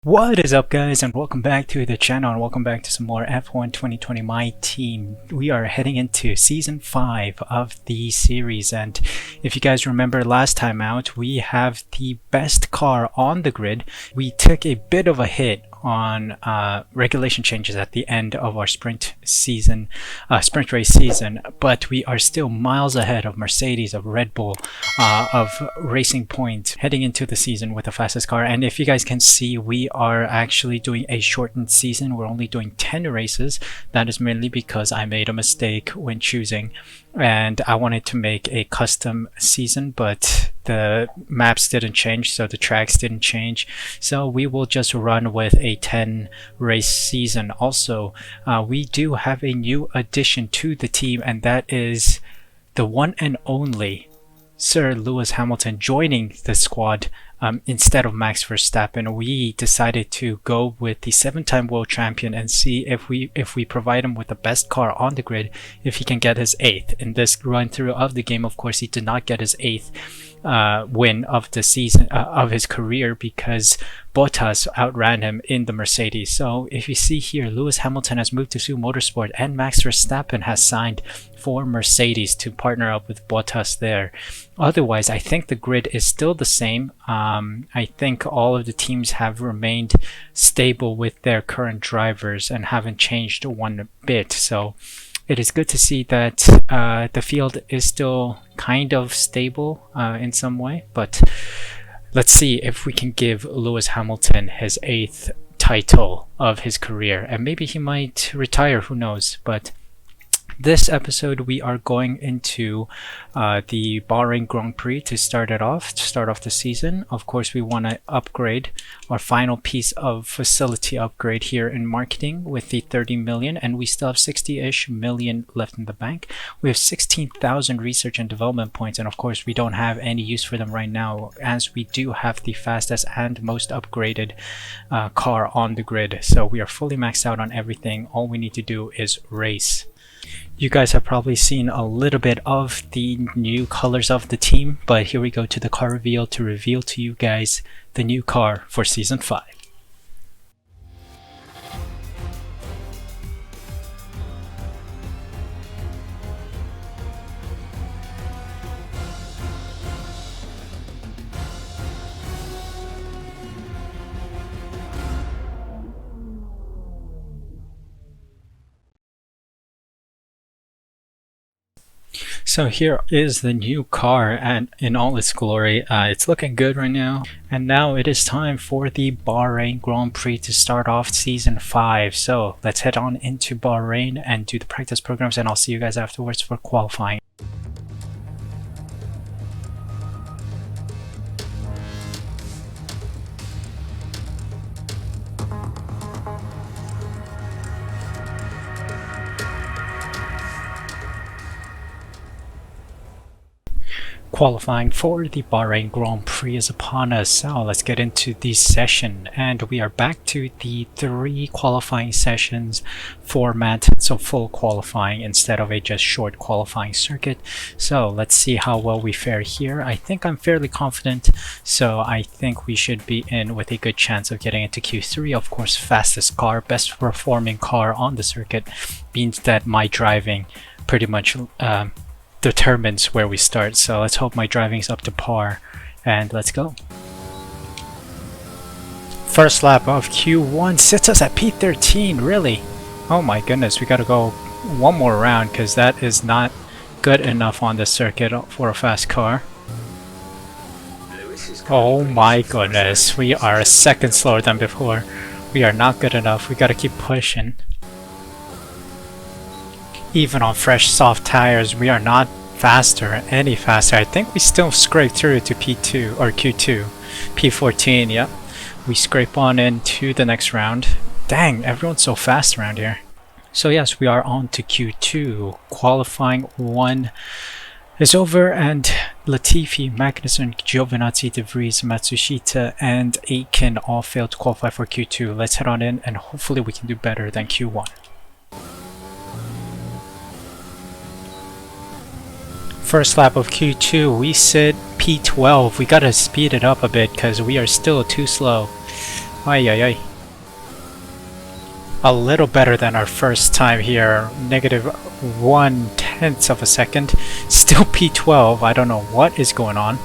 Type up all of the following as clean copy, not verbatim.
What is up, guys, and welcome back to the channel, and welcome back to some more F1 2020 My Team. We are heading into season 5 of the series, and if you guys remember last time out, we have the best car on the grid. We took a bit of a hit on regulation changes at the end of our sprint race season, but we are still miles ahead of Mercedes, of Red Bull, of Racing Point, heading into the season with the fastest car. And if you guys can see, we are actually doing a shortened season. We're only doing 10 races. That is mainly because I made a mistake when choosing, and I wanted to make a custom season, but the maps didn't change, so the tracks didn't change, so we will just run with a 10 race season. Also, we do have a new addition to the team, and that is the one and only Sir Lewis Hamilton joining the squad instead of Max Verstappen. We decided to go with the 7-time world champion and see if we provide him with the best car on the grid, if he can get his 8th. In this run through of the game, of course, he did not get his 8th win of the season, of his career, because Bottas outran him in the Mercedes. So if you see here, Lewis Hamilton has moved to Su Motorsport, and Max Verstappen has signed for Mercedes to partner up with Bottas there. Otherwise, I think the grid is still the same. I think all of the teams have remained stable with their current drivers and haven't changed one bit. So it is good to see that the field is still kind of stable in some way. But let's see if we can give Lewis Hamilton his 8th title of his career, and maybe he might retire, who knows. But this episode, we are going into the Bahrain Grand Prix to start off the season. Of course, we want to upgrade our final piece of facility upgrade here in marketing with the 30 million, and we still have 60-ish million left in the bank. We have 16,000 research and development points, and of course, we don't have any use for them right now, as we do have the fastest and most upgraded car on the grid. So we are fully maxed out on everything. All we need to do is race. You guys have probably seen a little bit of the new colors of the team, but here we go to the car reveal to reveal to you guys the new car for season 5. So here is the new car, and in all its glory. It's looking good right now. And now it is time for the Bahrain Grand Prix to start off season 5. So let's head on into Bahrain and do the practice programs, and I'll see you guys afterwards for qualifying. Qualifying for the Bahrain Grand Prix is upon us, so let's get into the session. And we are back to the 3 qualifying sessions format, so full qualifying instead of a just short qualifying circuit. So let's see how well we fare here. I think I'm fairly confident, so I think we should be in with a good chance of getting into Q3. Of course, fastest car, best performing car on the circuit means that my driving pretty much determines where we start. So let's hope my driving's up to par, and let's go. First lap of Q1 sits us at P13. Really? Oh my goodness, we gotta go one more round because that is not good enough on this circuit for a fast car. Oh my goodness, we are a second slower than before. We are not good enough. We gotta keep pushing. Even on fresh soft tires, we are not any faster. I think we still scrape through to P2 or Q2. P14, yep. We scrape on into the next round. Dang, everyone's so fast around here. So yes, we are on to Q2. Qualifying 1 is over, and Latifi, Magnussen, Giovinazzi, De Vries, Matsushita, and Aitken all failed to qualify for Q2. Let's head on in, and hopefully we can do better than Q1. First lap of Q2, we sit P12. We gotta speed it up a bit because we are still too slow. Ay ay ay. A little better than our first time here. Negative 1/10 of a second. Still P12. I don't know what is going on.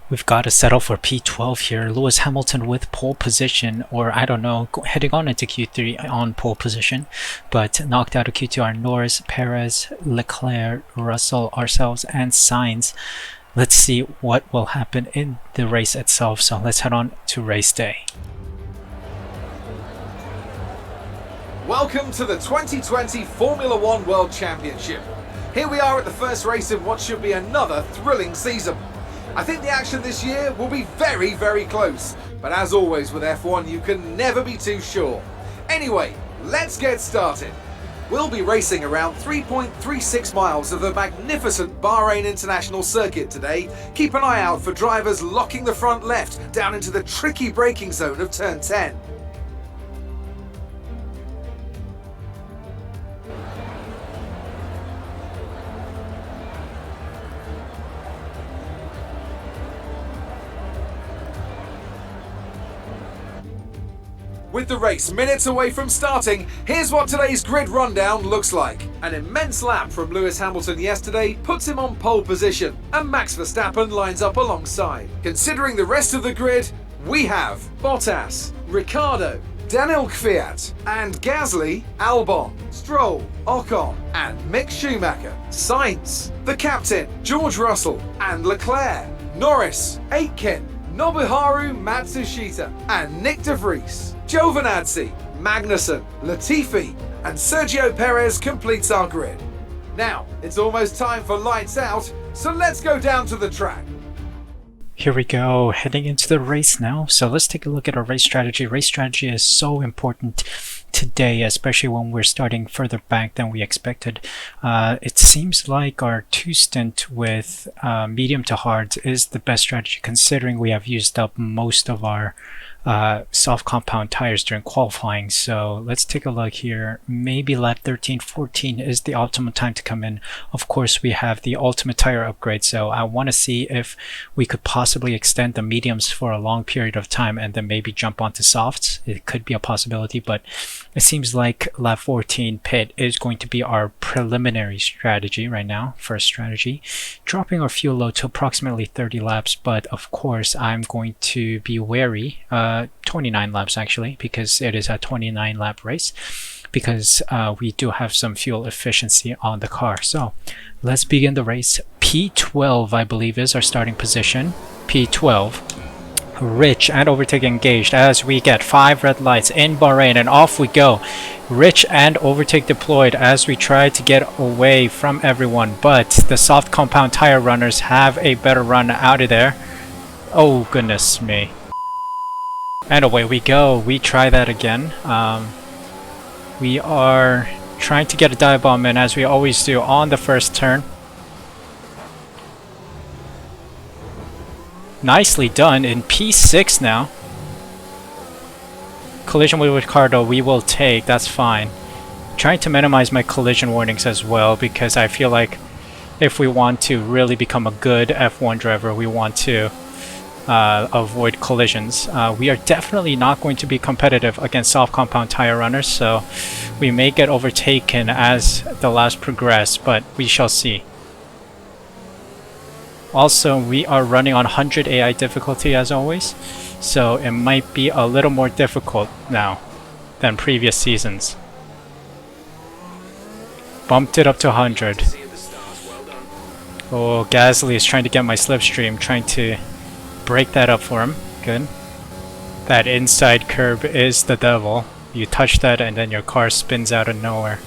We've got to settle for P12 here. Lewis Hamilton with pole position, or I don't know, heading on into Q3 on pole position. But knocked out of Q2 are Norris, Perez, Leclerc, Russell, ourselves, and Sainz. Let's see what will happen in the race itself. So let's head on to race day. Welcome to the 2020 Formula One World Championship. Here we are at the first race of what should be another thrilling season. I think the action this year will be very, very close. But as always with F1, you can never be too sure. Anyway, let's get started. We'll be racing around 3.36 miles of the magnificent Bahrain International Circuit today. Keep an eye out for drivers locking the front left down into the tricky braking zone of turn 10. With the race minutes away from starting, here's what today's grid rundown looks like. An immense lap from Lewis Hamilton yesterday puts him on pole position, and Max Verstappen lines up alongside. Considering the rest of the grid, we have Bottas, Ricciardo, Daniel Kvyat, and Gasly, Albon, Stroll, Ocon, and Mick Schumacher. Sainz, the captain, George Russell, and Leclerc, Norris, Aitken, Nobuharu Matsushita, and Nick de Vries. Giovinazzi, Magnussen, Latifi, and Sergio Perez completes our grid. Now, it's almost time for lights out, so let's go down to the track. Here we go, heading into the race now. So let's take a look at our race strategy. Race strategy is so important today, especially when we're starting further back than we expected. It seems like our two-stint with medium to hards is the best strategy, considering we have used up most of our soft compound tires during qualifying. So let's take a look here. Maybe lap 13, 14 is the optimal time to come in. Of course, we have the ultimate tire upgrade, so I want to see if we could possibly extend the mediums for a long period of time and then maybe jump onto softs. It could be a possibility, but it seems like lap 14 pit is going to be our preliminary strategy right now. First strategy, dropping our fuel load to approximately 30 laps, but of course I'm going to be wary, 29 laps actually, because it is a 29 lap race, because we do have some fuel efficiency on the car. So let's begin the race. P12 I believe is our starting position. P12. Rich and overtake engaged as we get 5 red lights in Bahrain, and off we go. Rich and overtake deployed as we try to get away from everyone, but the soft compound tire runners have a better run out of there. Oh goodness me. And away we go. We try that again. We are trying to get a dive bomb in, as we always do on the first turn. Nicely done in P6 now. Collision with Ricciardo we will take, that's fine. Trying to minimize my collision warnings as well, because I feel like if we want to really become a good F1 driver, we want to avoid collisions. We are definitely not going to be competitive against soft compound tire runners, so we may get overtaken as the laps progress, but we shall see. Also, we are running on 100 AI difficulty as always, so it might be a little more difficult now than previous seasons. Bumped it up to 100. Oh, Gasly is trying to get my slipstream, trying to break that up for him. Good. That inside curb is the devil. You touch that and then your car spins out of nowhere.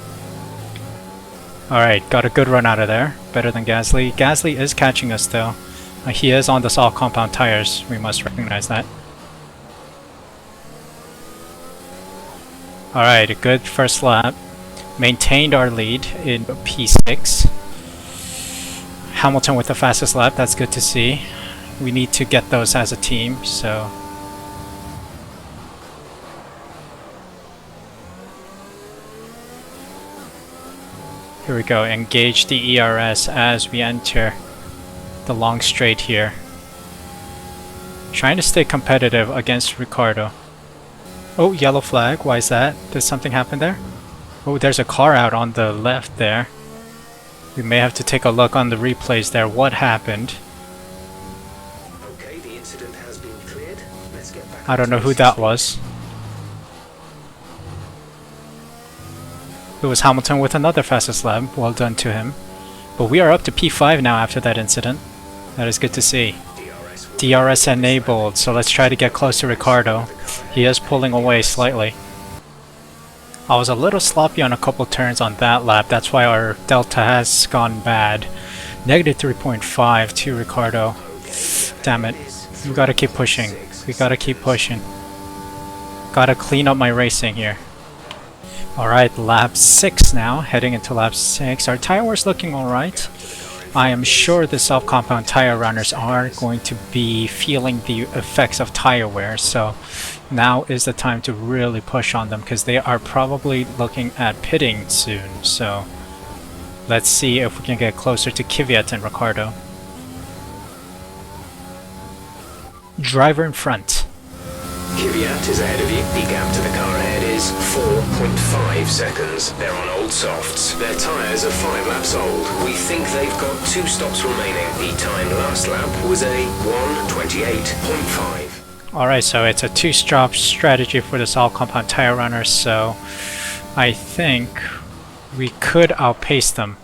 Alright, got a good run out of there. Better than Gasly. Gasly is catching us though. He is on the soft compound tires. We must recognize that. Alright, a good first lap. Maintained our lead in P6. Hamilton with the fastest lap. That's good to see. We need to get those as a team, so... Here we go, engage the ERS as we enter the long straight here. Trying to stay competitive against Ricciardo. Oh, yellow flag. Why is that? Did something happen there? Oh, there's a car out on the left there. We may have to take a look on the replays there. What happened? Okay, the incident has been cleared. Let's get back. I don't know who that was. Lewis Hamilton with another fastest lap. Well done to him. But we are up to P5 now after that incident. That is good to see. DRS enabled, so let's try to get close to Ricardo. He is pulling away slightly. I was a little sloppy on a couple turns on that lap, that's why our delta has gone bad. Negative 3.5 to Ricardo. Damn it. We gotta keep pushing. We gotta keep pushing. Gotta clean up my racing here. Alright, lap 6 now, heading into lap 6. Our tire wear's looking alright. I am sure the self-compound tire runners are going to be feeling the effects of tire wear, so now is the time to really push on them because they are probably looking at pitting soon. So let's see if we can get closer to Kvyat and Ricardo. Driver in front. Kvyat is ahead of you. The gap to the car ahead is 4.5 seconds. They're on old softs. Their tyres are 5 laps old. We think they've got 2 stops remaining. The time last lap was a 1:28.5. Alright, so it's a 2-stop strategy for the solid compound tire runners, so I think we could outpace them.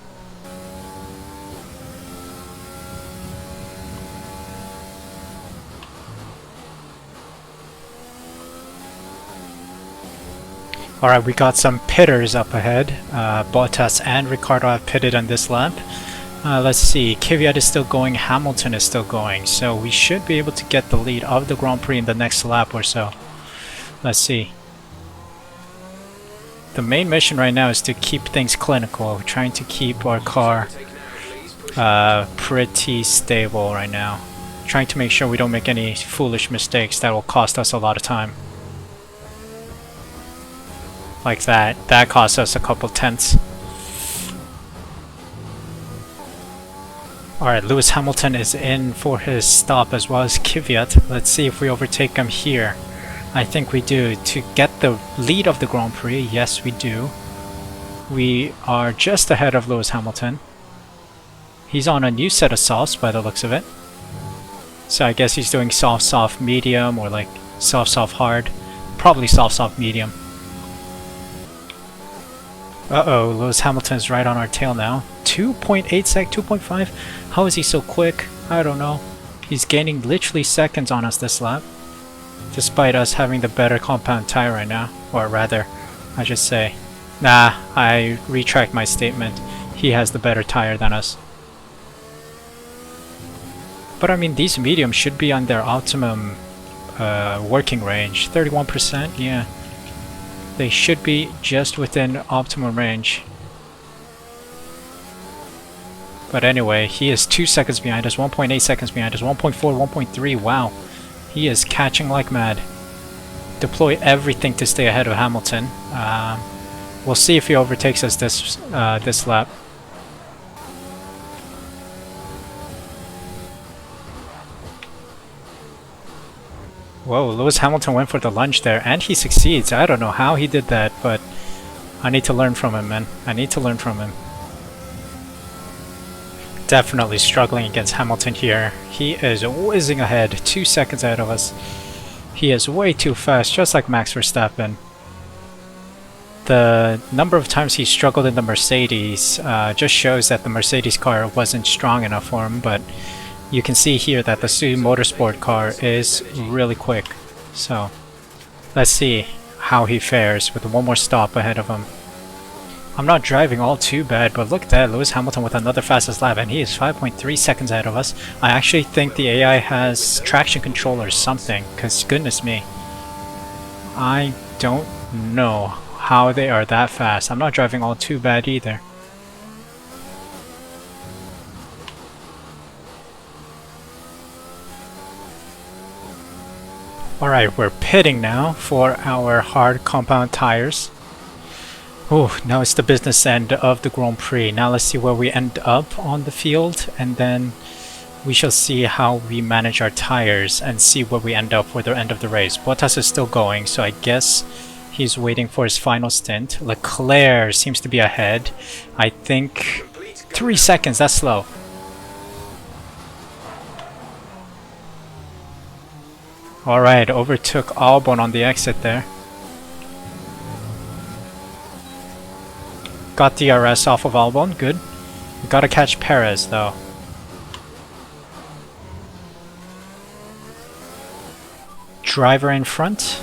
Alright, we got some pitters up ahead. Bottas and Ricardo have pitted on this lap. Let's see, Kvyat is still going, Hamilton is still going, so we should be able to get the lead of the Grand Prix in the next lap or so. Let's see. The main mission right now is to keep things clinical. We're trying to keep our car pretty stable right now. Trying to make sure we don't make any foolish mistakes that will cost us a lot of time. Like that. That cost us a couple tenths. Alright, Lewis Hamilton is in for his stop as well as Kvyat. Let's see if we overtake him here. I think we do. To get the lead of the Grand Prix, yes we do. We are just ahead of Lewis Hamilton. He's on a new set of softs by the looks of it. So I guess he's doing soft, soft, medium, or like soft, soft, hard. Probably soft, soft, medium. Uh-oh, Lewis Hamilton's right on our tail now. 2.8 sec, 2.5? How is he so quick? I don't know. He's gaining literally seconds on us this lap. Despite us having the better compound tire right now. Or rather, I just say, nah, I retract my statement. He has the better tire than us. But I mean, these mediums should be on their optimum working range. 31%, yeah. They should be just within optimum range. But anyway, he is 2 seconds behind us, 1.8 seconds behind us, 1.4, 1.3, wow. He is catching like mad. Deploy everything to stay ahead of Hamilton. We'll see if he overtakes us this lap. Whoa, Lewis Hamilton went for the lunge there, and he succeeds. I don't know how he did that, but I need to learn from him, man. I need to learn from him. Definitely struggling against Hamilton here. He is whizzing ahead, 2 seconds ahead of us. He is way too fast, just like Max Verstappen. The number of times he struggled in the Mercedes just shows that the Mercedes car wasn't strong enough for him, but you can see here that the Suzuki Motorsport car is really quick. So, let's see how he fares with one more stop ahead of him. I'm not driving all too bad, but look at that, Lewis Hamilton with another fastest lap, and he is 5.3 seconds ahead of us. I actually think the AI has traction control or something, because goodness me. I don't know how they are that fast. I'm not driving all too bad either. Alright, we're pitting now for our hard compound tires. Oh, now it's the business end of the Grand Prix. Now let's see where we end up on the field, and then we shall see how we manage our tires and see where we end up for the end of the race. Bottas is still going, so I guess he's waiting for his final stint. Leclerc seems to be ahead. I think 3 seconds, that's slow. Alright, overtook Albon on the exit there. Got DRS off of Albon, good. We gotta catch Perez though. Driver in front.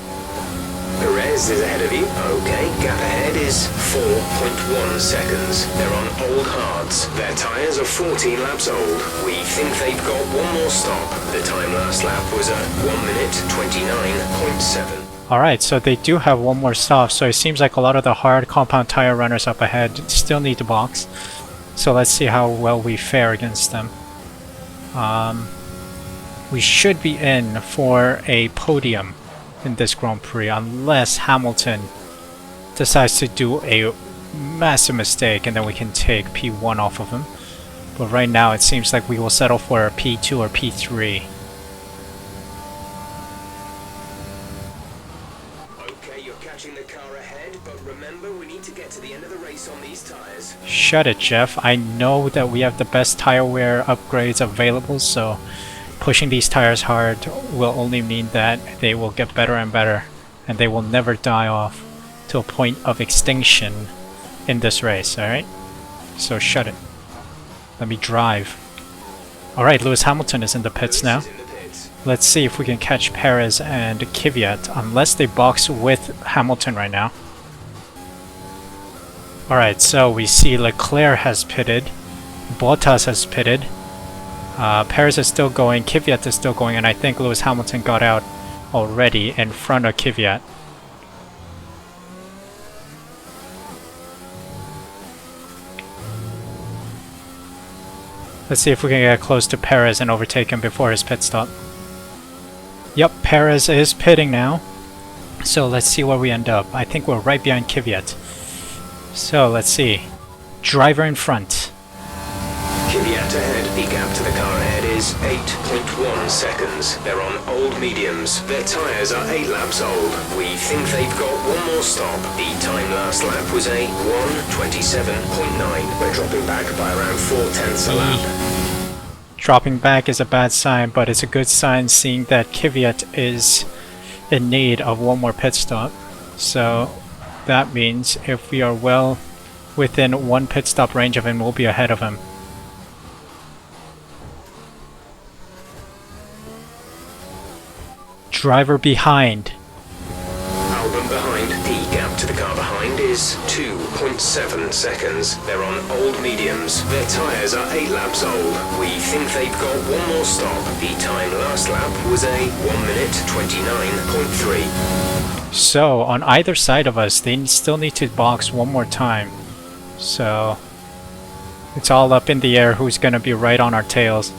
Perez is ahead of you. Okay, gap ahead is 4.1 seconds. They're on old hards. Their tyres are 14 laps old. We think they've got one more stop. The time last lap was at 1 minute 29.7. Alright, so they do have one more stop, so it seems like a lot of the hard compound tire runners up ahead still need to box. So let's see how well we fare against them. We should be in for a podium in this Grand Prix unless Hamilton decides to do a massive mistake and then we can take P1 off of him. But right now it seems like we will settle for a P2 or P3. Okay, you're catching the car ahead, but remember we need to get to the end of the race on these tires. Shut it, Jeff. I know that we have the best tire wear upgrades available, so pushing these tires hard will only mean that they will get better and better, and they will never die off to a point of extinction in this race, alright? So shut it. Let me drive. Alright, Lewis Hamilton is in the pits now. Let's see if we can catch Perez and Kvyat, unless they box with Hamilton right now. Alright, so we see Leclerc has pitted, Bottas has pitted, Perez is still going, Kvyat is still going, and I think Lewis Hamilton got out already in front of Kvyat. Let's see if we can get close to Perez and overtake him before his pit stop. Yep, Perez is pitting now. So let's see where we end up. I think we're right behind Kvyat. So let's see. Driver in front. Kvyat ahead. The gap to the car ahead is 8.1 seconds. They're on old mediums. Their tyres are 8 laps old. We think they've got one more stop. The time last lap was a 1:27.9. We're dropping back by around 4/10 a lap. Dropping back is a bad sign, but it's a good sign seeing that Kvyat is in need of one more pit stop. So that means if we are well within one pit stop range of him, we'll be ahead of him. Driver behind. Albon behind. The gap to the car behind is 2.7 seconds. They're on old mediums. Their tyres are 8 laps old. We think they've got one more stop. The time last lap was a 1 minute 29.3. So on either side of us, they still need to box one more time. So it's all up in the air who's gonna be right on our tails.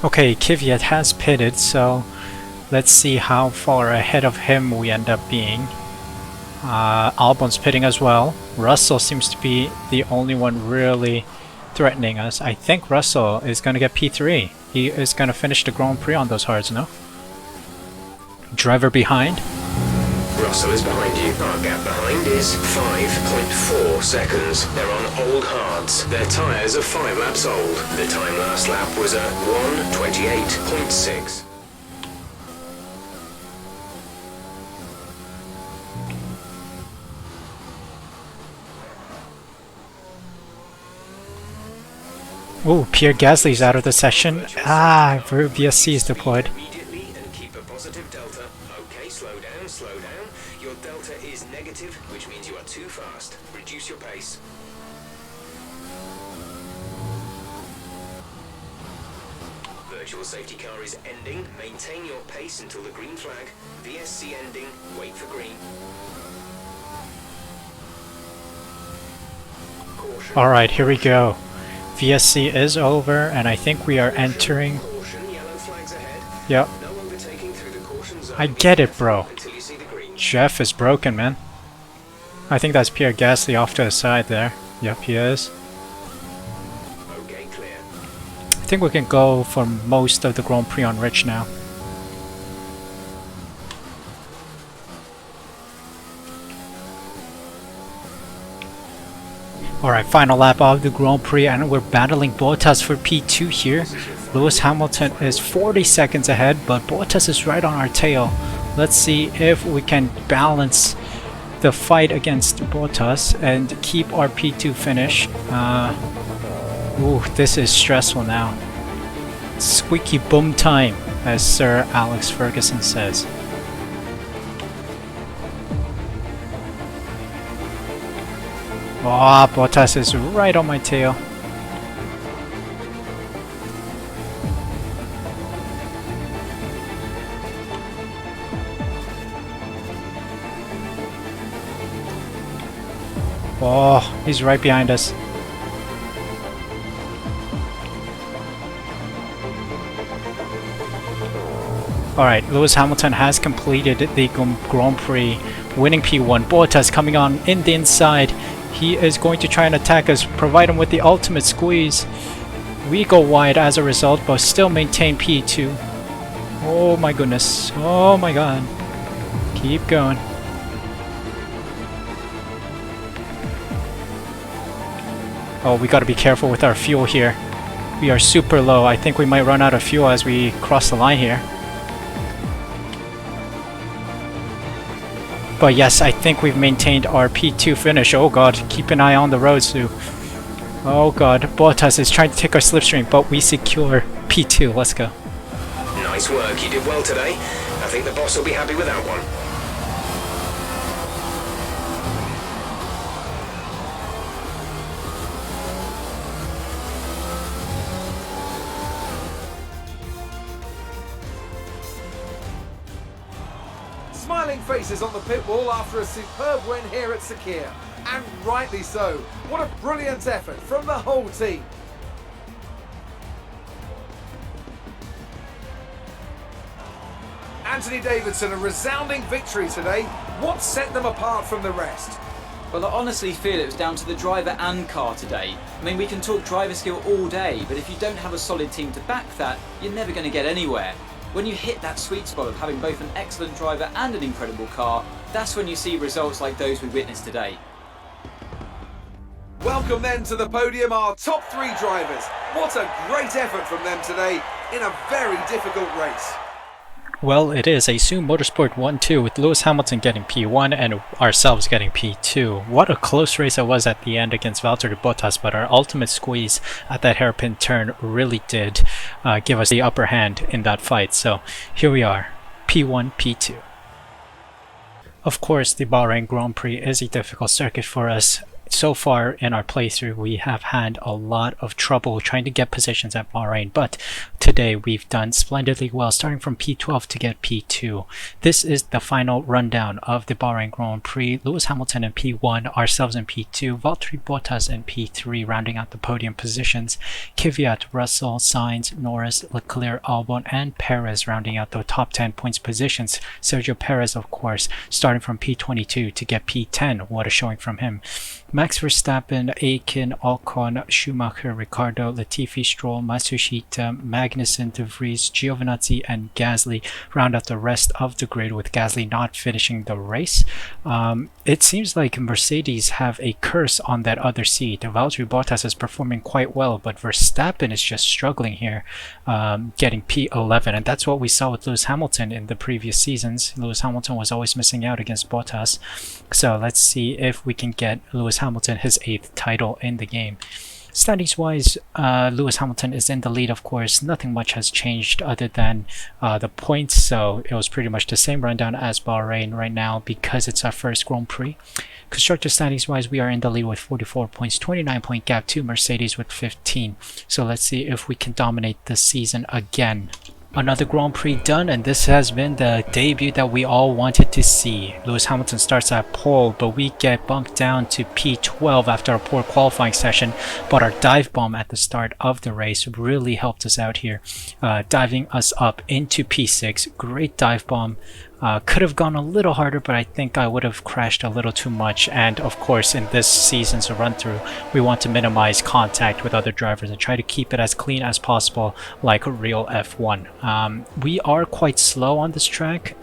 Okay, Kvyat has pitted, so let's see how far ahead of him we end up being. Albon's pitting as well. Russell seems to be the only one really threatening us. I think Russell is going to get P3. He is going to finish the Grand Prix on those hards, no? Driver behind. Russell is behind you. Our gap behind is 5.4 seconds. They're on old hards. Their tyres are 5 laps old. The time last lap was a 1:28.6. Oh, Pierre Gasly's out of the session. VSC is deployed. Immediately and keep a positive delta. Okay, slow down, slow down. Your delta is negative, which means you are too fast. Reduce your pace. Virtual safety car is ending. Maintain your pace until the green flag. VSC ending. Wait for green. Caution. Alright, here we go. VSC is over, and I think we are entering... Caution, yellow flags ahead. Yep. No overtaking through the caution zone. I get it, bro. Until you see the green. Jeff is broken, man. I think that's Pierre Gasly off to the side there. Yep, he is. Okay, clear. I think we can go for most of the Grand Prix on Rich now. Alright, final lap of the Grand Prix, and we're battling Bottas for P2 here. Lewis Hamilton is 40 seconds ahead, but Bottas is right on our tail. Let's see if we can balance the fight against Bottas and keep our P2 finish. Ooh, this is stressful now. Squeaky boom time, as Sir Alex Ferguson says. Oh, Bottas is right on my tail. Oh, he's right behind us. Alright, Lewis Hamilton has completed the Grand Prix, winning P1. Bottas coming on in the inside. He is going to try and attack us, provide him with the ultimate squeeze. We go wide as a result, but still maintain P2. Oh my goodness. Oh my god. Keep going. Oh, we gotta be careful with our fuel here. We are super low. I think we might run out of fuel as we cross the line here. But yes, I think we've maintained our P2 finish. Oh god, keep an eye on the road, Sue. Oh god, Bottas is trying to take our slipstream, but we secure P2. Let's go. Nice work, you did well today. I think the boss will be happy with that one. Smiling faces on the pit wall after a superb win here at Sakir. And rightly so. What a brilliant effort from the whole team. Anthony Davidson, a resounding victory today. What set them apart from the rest? Well, I honestly feel it was down to the driver and car today. I mean, we can talk driver skill all day, but if you don't have a solid team to back that, you're never going to get anywhere. When you hit that sweet spot of having both an excellent driver and an incredible car, that's when you see results like those we witnessed today. Welcome then to the podium, our top three drivers. What a great effort from them today in a very difficult race. Well, it is a Zoom Motorsport 1-2 with Lewis Hamilton getting P1 and ourselves getting P2. What a close race it was at the end against Valtteri Bottas, but our ultimate squeeze at that hairpin turn really did give us the upper hand in that fight. So here we are, P1, P2. Of course, the Bahrain Grand Prix is a difficult circuit for us. So far in our playthrough, we have had a lot of trouble trying to get positions at Bahrain, but today we've done splendidly well, starting from P12 to get P2. This is the final rundown of the Bahrain Grand Prix. Lewis Hamilton in P1, ourselves in P2, Valtteri Bottas in P3, rounding out the podium positions. Kvyat, Russell, Sainz, Norris, Leclerc, Albon, and Perez rounding out the top 10 points positions. Sergio Perez, of course, starting from P22 to get P10. What a showing from him. Max Verstappen, Akin, Ocon, Schumacher, Ricciardo, Latifi, Stroll, Matsushita, Magnussen, De Vries, Giovinazzi, and Gasly round out the rest of the grid, with Gasly not finishing the race. It seems like Mercedes have a curse on that other seat. Valtteri Bottas is performing quite well, but Verstappen is just struggling here, getting P11, and that's what we saw with Lewis Hamilton in the previous seasons. Lewis Hamilton was always missing out against Bottas. So let's see if we can get Lewis Hamilton his 8th title in the game. Standings wise, Lewis Hamilton is in the lead, of course. Nothing much has changed other than the points, so it was pretty much the same rundown as Bahrain right now because it's our first Grand Prix. Constructor standings wise, we are in the lead with 44 points, 29-point gap to Mercedes with 15. So let's see if we can dominate this season again. Another Grand Prix done, and this has been the debut that we all wanted to see. Lewis Hamilton starts at pole, but we get bumped down to P12 after a poor qualifying session, but our dive bomb at the start of the race really helped us out here, diving us up into P6. Great dive bomb Could have gone a little harder, but I think I would have crashed a little too much. And of course, in this season's run through, we want to minimize contact with other drivers and try to keep it as clean as possible, like a real F1. We are quite slow on this track.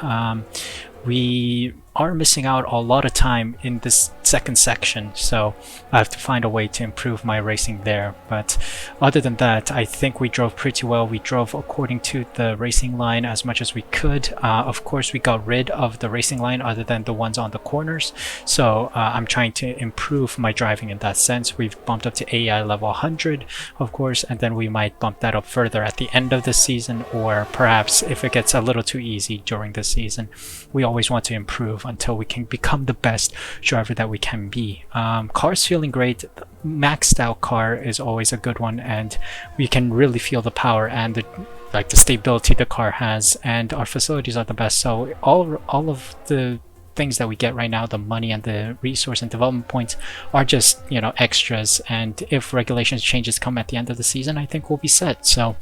We are missing out a lot of time in this second section, so I have to find a way to improve my racing there. But other than that, I think we drove pretty well. We drove according to the racing line as much as we could. Of course, we got rid of the racing line other than the ones on the corners, so I'm trying to improve my driving in that sense. We've bumped up to AI level 100, of course, and then we might bump that up further at the end of the season, or perhaps if it gets a little too easy during the season. We always want to improve until we can become the best driver that we can be. Car's feeling great. Maxed out car is always a good one, and we can really feel the power and the stability the car has, and our facilities are the best. So all of the things that we get right now, the money and the resource and development points, are just, you know, extras. And if regulations changes come at the end of the season, I think we'll be set. So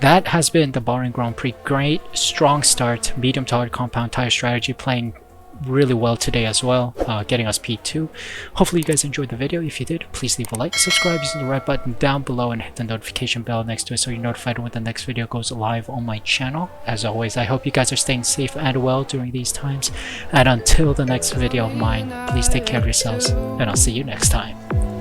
that has been the Bahrain Grand Prix. Great, strong start, medium to hard compound tire strategy, playing really well today as well, getting us P2. Hopefully you guys enjoyed the video. If you did, please leave a like, subscribe using the red button down below, and hit the notification bell next to it so you're notified when the next video goes live on my channel. As always, I hope you guys are staying safe and well during these times, and until the next video of mine, please take care of yourselves, and I'll see you next time.